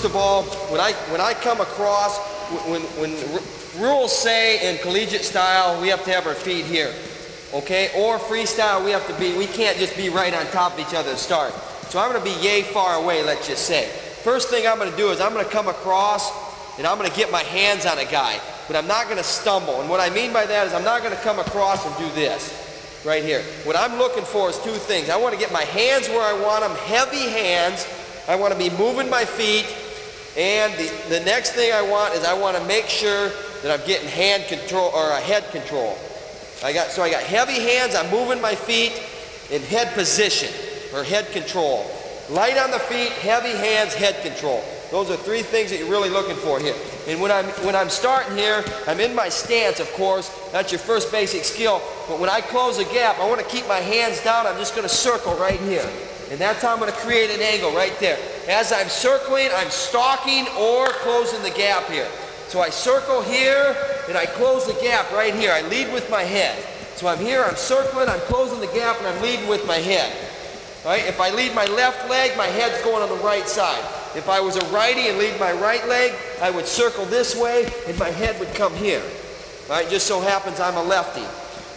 first of all, when I come across, when rules say in collegiate style, we have to have our feet here, okay? Or freestyle, we can't just be right on top of each other to start. So I'm going to be yay far away, let's just say. First thing I'm going to do is I'm going to come across and I'm going to get my hands on a guy, but I'm not going to stumble. And what I mean by that is I'm not going to come across and do this right here. What I'm looking for is two things. I want to get my hands where I want them, heavy hands. I want to be moving my feet. And the next thing I want is I want to make sure that I'm getting hand control or head control. So I got heavy hands, I'm moving my feet in head position or head control. Light on the feet, heavy hands, head control. Those are three things that you're really looking for here. And when I'm starting here, I'm in my stance, of course. That's your first basic skill. But when I close a gap, I want to keep my hands down. I'm just going to circle right here. And that's how I'm going to create an angle right there. As I'm circling, I'm stalking or closing the gap here. So I circle here, and I close the gap right here. I lead with my head. So I'm here, I'm circling, I'm closing the gap, and I'm leading with my head. All right? If I lead my left leg, my head's going on the right side. If I was a righty and lead my right leg, I would circle this way, and my head would come here. All right? Just so happens I'm a lefty.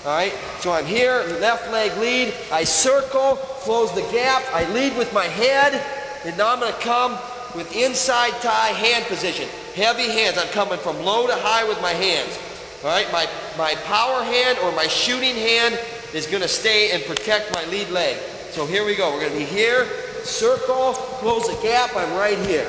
All right? So I'm here, left leg lead, I circle, close the gap, I lead with my head, and now I'm going to come with inside tie hand position. Heavy hands. I'm coming from low to high with my hands. All right? My power hand or my shooting hand is going to stay and protect my lead leg. So here we go. We're going to be here, circle, close the gap. I'm right here.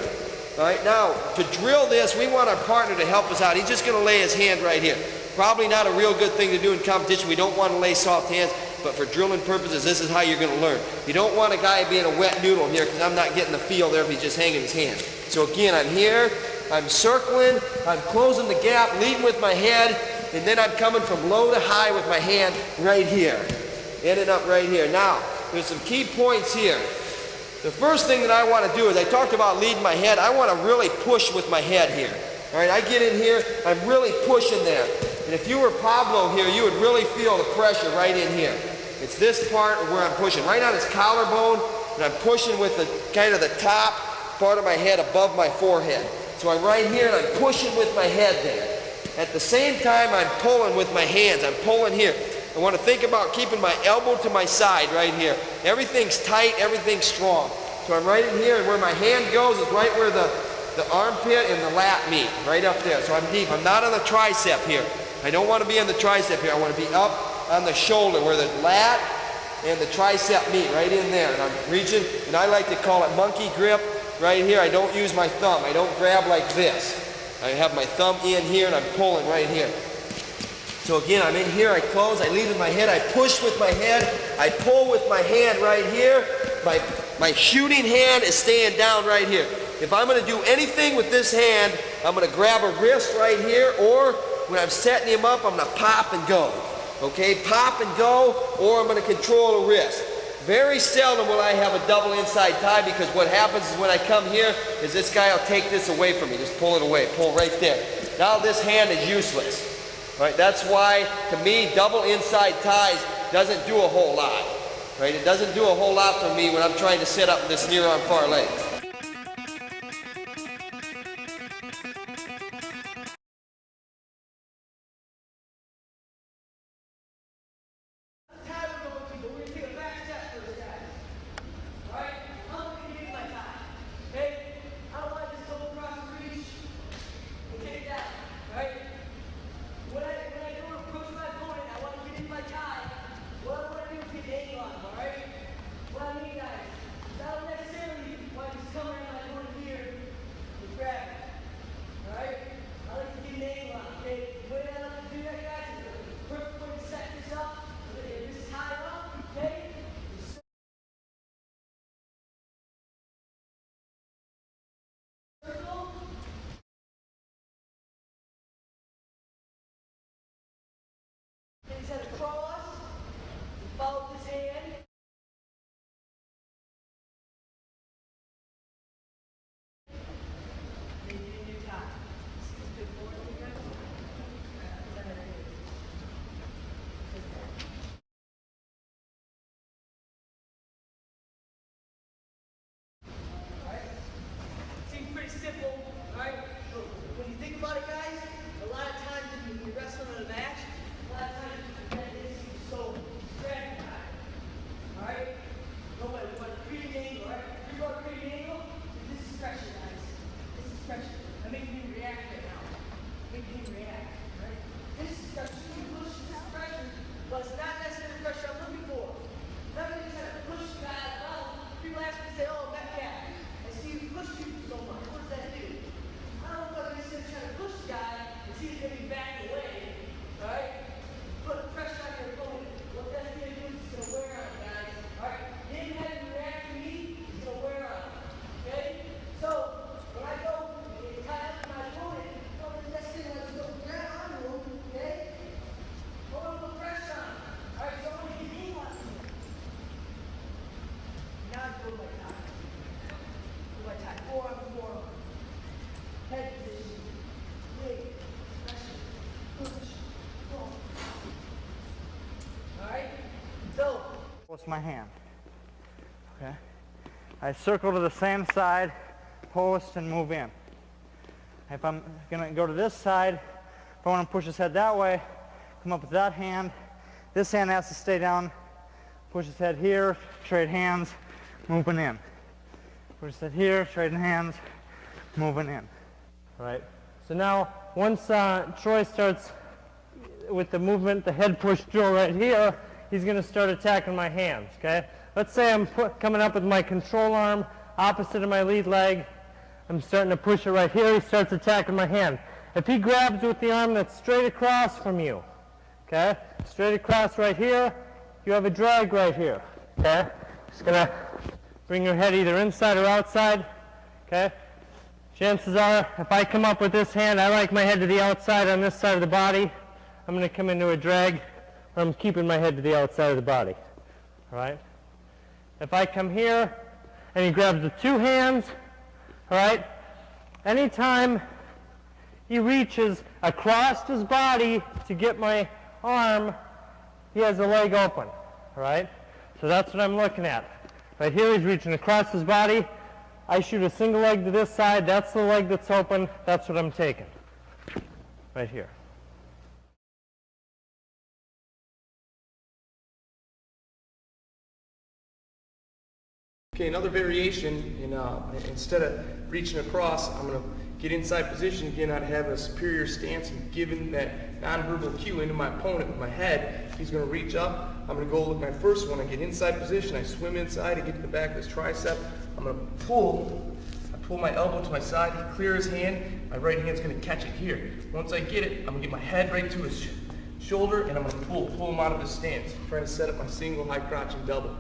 All right? Now, to drill this, we want our partner to help us out. He's just going to lay his hand right here. Probably not a real good thing to do in competition. We don't want to lay soft hands, but for drilling purposes, this is how you're going to learn. You don't want a guy being a wet noodle here because I'm not getting the feel there if he's just hanging his hand. So again, I'm here, I'm circling, I'm closing the gap, leading with my head, and then I'm coming from low to high with my hand right here. Ending up right here. Now, there's some key points here. The first thing that I want to do is I talked about leading my head. I want to really push with my head here. All right, I get in here, I'm really pushing there. And if you were Pablo here, you would really feel the pressure right in here. It's this part where I'm pushing, right on his collarbone, and I'm pushing with the kind of the top part of my head above my forehead. So I'm right here and I'm pushing with my head there. At the same time, I'm pulling with my hands. I'm pulling here. I want to think about keeping my elbow to my side right here. Everything's tight, everything's strong. So I'm right in here, and where my hand goes is right where the armpit and the lat meet, right up there. So I'm deep. I'm not on the tricep here. I don't want to be on the tricep here. I want to be up on the shoulder where the lat and the tricep meet, right in there. And I'm reaching, and I like to call it monkey grip right here. I don't use my thumb. I don't grab like this. I have my thumb in here, and I'm pulling right here. So again, I'm in here, I close, I lead with my head, I push with my head, I pull with my hand right here. My shooting hand is staying down right here. If I'm going to do anything with this hand, I'm going to grab a wrist right here, or when I'm setting him up, I'm going to pop and go. Okay, pop and go, or I'm going to control a wrist. Very seldom will I have a double inside tie, because what happens is when I come here is this guy will take this away from me. Just pull it away, pull right there. Now this hand is useless. Right? That's why, to me, double inside ties doesn't do a whole lot. Right? It doesn't do a whole lot for me when I'm trying to set up this near arm far leg. What I mean, guys, is I don't necessarily want to Post my hand. Okay. I circle to the same side, post, and move in. If I'm going to go to this side, if I want to push his head that way, come up with that hand. This hand has to stay down. Push his head here, trade hands, moving in. Push his head here, trading hands, moving in. Right. So now, once Troy starts with the movement, the head push drill right here, he's going to start attacking my hands. Okay. Let's say I'm coming up with my control arm opposite of my lead leg. I'm starting to push it right here. He starts attacking my hand. If he grabs with the arm that's straight across from you, okay, straight across right here, you have a drag right here. Okay. Just gonna bring your head either inside or outside. Okay. Chances are, if I come up with this hand, I like my head to the outside on this side of the body. I'm going to come into a drag where I'm keeping my head to the outside of the body. All right. If I come here and he grabs the two hands, all right, anytime he reaches across his body to get my arm, he has a leg open. All right. So that's what I'm looking at. Right here he's reaching across his body. I shoot a single leg to this side. That's the leg that's open. That's what I'm taking. Right here. Okay, another variation, instead of reaching across, I'm going to get inside position again. I'd have a superior stance and giving that nonverbal cue into my opponent with my head. He's going to reach up. I'm going to go with my first one. I get inside position. I swim inside. I get to the back of his tricep. I'm going to pull. I pull my elbow to my side. He clears his hand. My right hand's going to catch it here. Once I get it, I'm going to get my head right to his shoulder, and I'm going to pull him out of his stance. I'm trying to set up my single, high crotch, and double.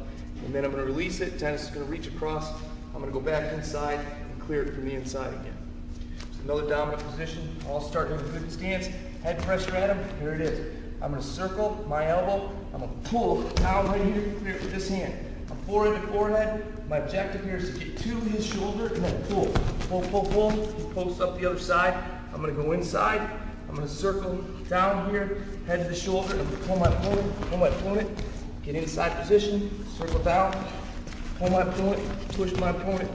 And then I'm going to release it. Tennis is going to reach across. I'm going to go back inside and clear it from the inside again. So another dominant position. All starting in a good stance. Head pressure at him. Here it is. I'm going to circle my elbow. I'm going to pull down right here, clear it with this hand. I'm forehead to forehead. My objective here is to get to his shoulder and then pull. Pull, pull, pull. He posts up the other side. I'm going to go inside. I'm going to circle down here, head to the shoulder, and I'm going to pull my opponent, get inside position, circle down, pull my opponent, push my opponent.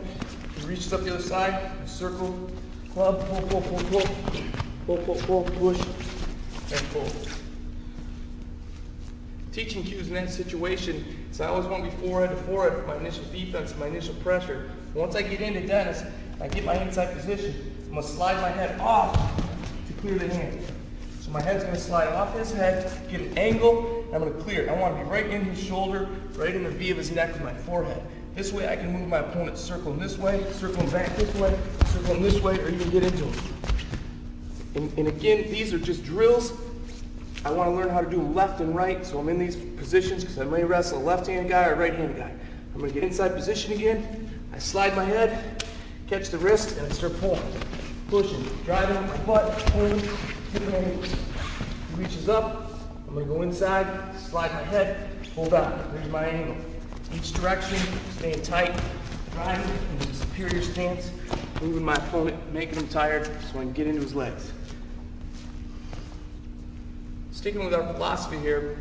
He reaches up the other side, circle, club, pull, pull, pull, pull, pull, pull, pull, push, and pull. Teaching cues in that situation is I always want to be forehead to forehead for my initial defense and my initial pressure. Once I get into Dennis, I get my inside position, I'm going to slide my head off to clear the hand. So my head's going to slide off his head, get an angle, and I'm going to clear it. I want to be right in his shoulder, right in the V of his neck with my forehead. This way I can move my opponent, circle him this way, circle him back this way, circle him this way, or even get into him. And again, these are just drills. I want to learn how to do them left and right, so I'm in these positions because I may wrestle a left-handed guy or a right-handed guy. I'm going to get inside position again. I slide my head, catch the wrist, and I start pulling. Pushing, driving with my butt, pulling, hitting my knees. He reaches up, I'm going to go inside, slide my head, pull down. There's my angle. Each direction, staying tight, driving into a superior stance, moving my opponent, making him tired so I can get into his legs. Sticking with our philosophy here,